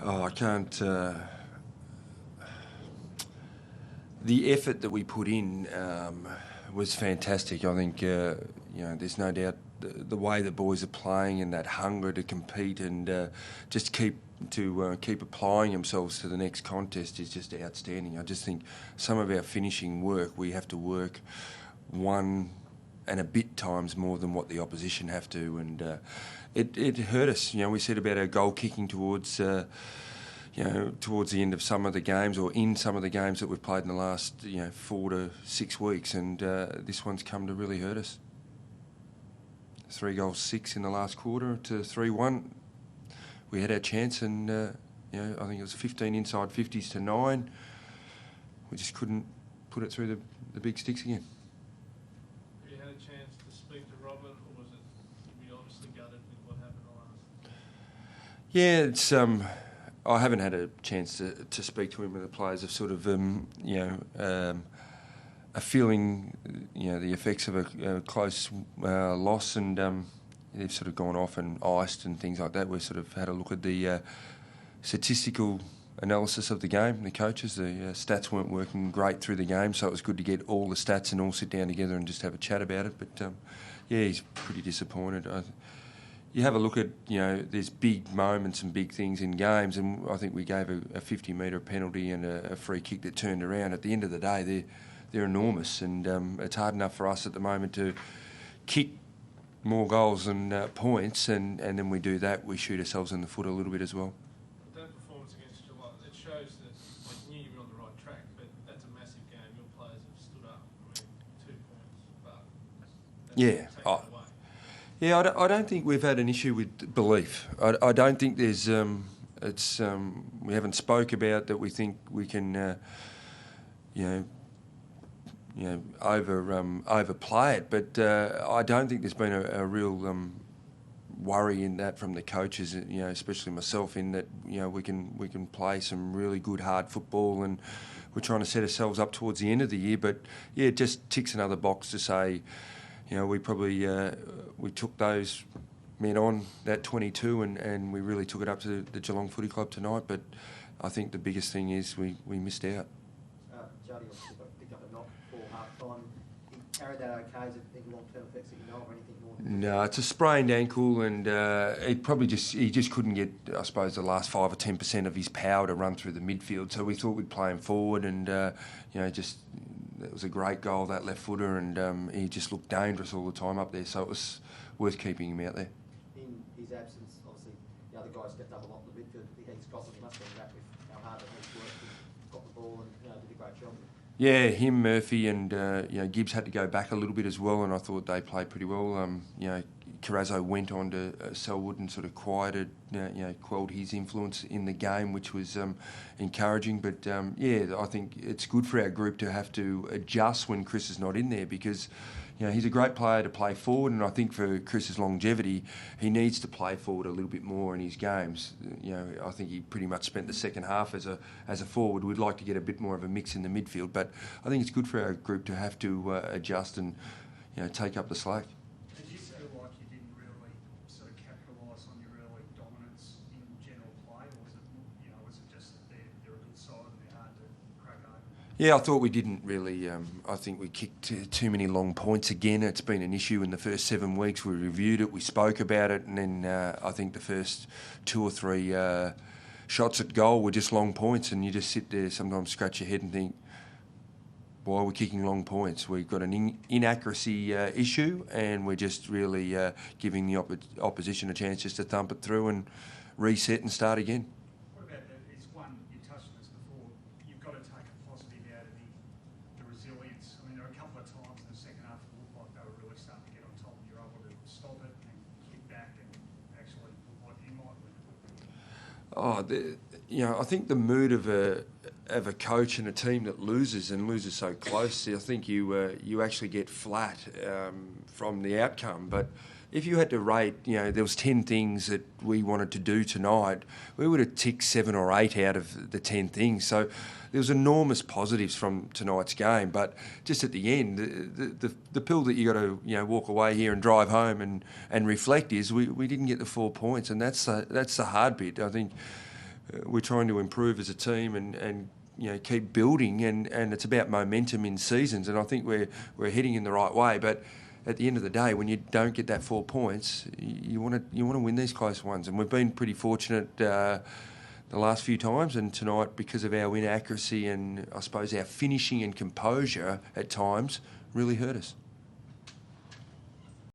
Oh, I can't. The effort that we put in was fantastic. I think there's no doubt the way the boys are playing and that hunger to compete and just keep applying themselves to the next contest is just outstanding. I just think some of our finishing work, we have to work one and a bit times more than what the opposition have to, and it hurt us. We said about our goal kicking towards the end of some of the games, or in some of the games that we've played in the last 4 to 6 weeks, and this one's come to really hurt us. 3 goals 6 in the last quarter to 3-1. We had our chance, and I think it was 15 inside 50s to 9. We just couldn't put it through the big sticks again. Have you had a chance to speak to Robert, or was it you obviously gutted with what happened last? Yeah, it's I haven't had a chance to speak to him, and the players have sort of a feeling the effects of a close loss, and they've sort of gone off and iced and things like that. We've sort of had a look at the statistical analysis of the game. The coaches, the stats weren't working great through the game, so it was good to get all the stats and all sit down together and just have a chat about it. But he's pretty disappointed. You have a look at, there's big moments and big things in games, and I think we gave a 50-metre penalty and a free kick that turned around. At the end of the day, they're enormous, and it's hard enough for us at the moment to kick more goals than points, and then we do that, we shoot ourselves in the foot a little bit as well. That performance against July, it shows that you knew you were on the right track, but that's a massive game. Your players have stood up. 2 points, but yeah. Yeah, I don't think we've had an issue with belief. I don't think there's we haven't spoke about that. We think we can overplay it, but I don't think there's been a real worry in that from the coaches, especially myself, in that we can play some really good hard football, and we're trying to set ourselves up towards the end of the year. But yeah, it just ticks another box to say, we probably we took those men on that 22, and we really took it up to the Geelong Footy Club tonight. But I think the biggest thing is we missed out. Jody obviously got picked up a knock for half-time. He carried that okay? Is it any long-term effects that you know of, or anything more? No, it's a sprained ankle, and he just couldn't get, I suppose, the last 5 or 10% of his power to run through the midfield. So we thought we'd play him forward, and it was a great goal, that left footer, and he just looked dangerous all the time up there. So it was worth keeping him out there. In his absence, obviously, the other guys stepped up a lot in the midfield. Scotland must have been wrapped with how hard it has worked and got the ball and did a great job. Yeah, him, Murphy, and Gibbs had to go back a little bit as well, and I thought they played pretty well. Carrazzo went on to Selwood and sort of quelled his influence in the game, which was encouraging. But I think it's good for our group to have to adjust when Chris is not in there, because he's a great player to play forward, and I think for Chris's longevity, he needs to play forward a little bit more in his games. I think he pretty much spent the second half as a forward. We'd like to get a bit more of a mix in the midfield, but I think it's good for our group to have to adjust and take up the slack. Did you feel like you didn't really sort of capitalise on your early dominance in general play, or was it just that they're a good side and they're hard to crack over? Yeah, I thought we didn't really. I think we kicked too many long points again. It's been an issue in the first 7 weeks. We reviewed it, we spoke about it, and then I think the first 2 or 3 shots at goal were just long points, and you just sit there sometimes, scratch your head and think, why are we kicking long points? We've got an inaccuracy issue, and we're just really giving the opposition a chance just to thump it through and reset and start again. What about that? It's one, you touched on this before, you've got to take a positive out of the resilience. I mean, there are a couple of times in the second half it looked like they were really starting to get on top, and you're able to stop it and kick back and actually look like you might win. I think the mood of a coach and a team that loses so close, I think you actually get flat from the outcome. But if you had to rate, there was 10 things that we wanted to do tonight, we would have ticked 7 or 8 out of the 10 things. So there was enormous positives from tonight's game. But just at the end, the pill that you got to walk away here and drive home and reflect is we didn't get the 4 points, and that's the hard bit. I think we're trying to improve as a team and keep building, and it's about momentum in seasons, and I think we're heading in the right way. But at the end of the day, when you don't get that 4 points, you want to win these close ones, and we've been pretty fortunate the last few times, and tonight, because of our inaccuracy and I suppose our finishing and composure at times, really hurt us.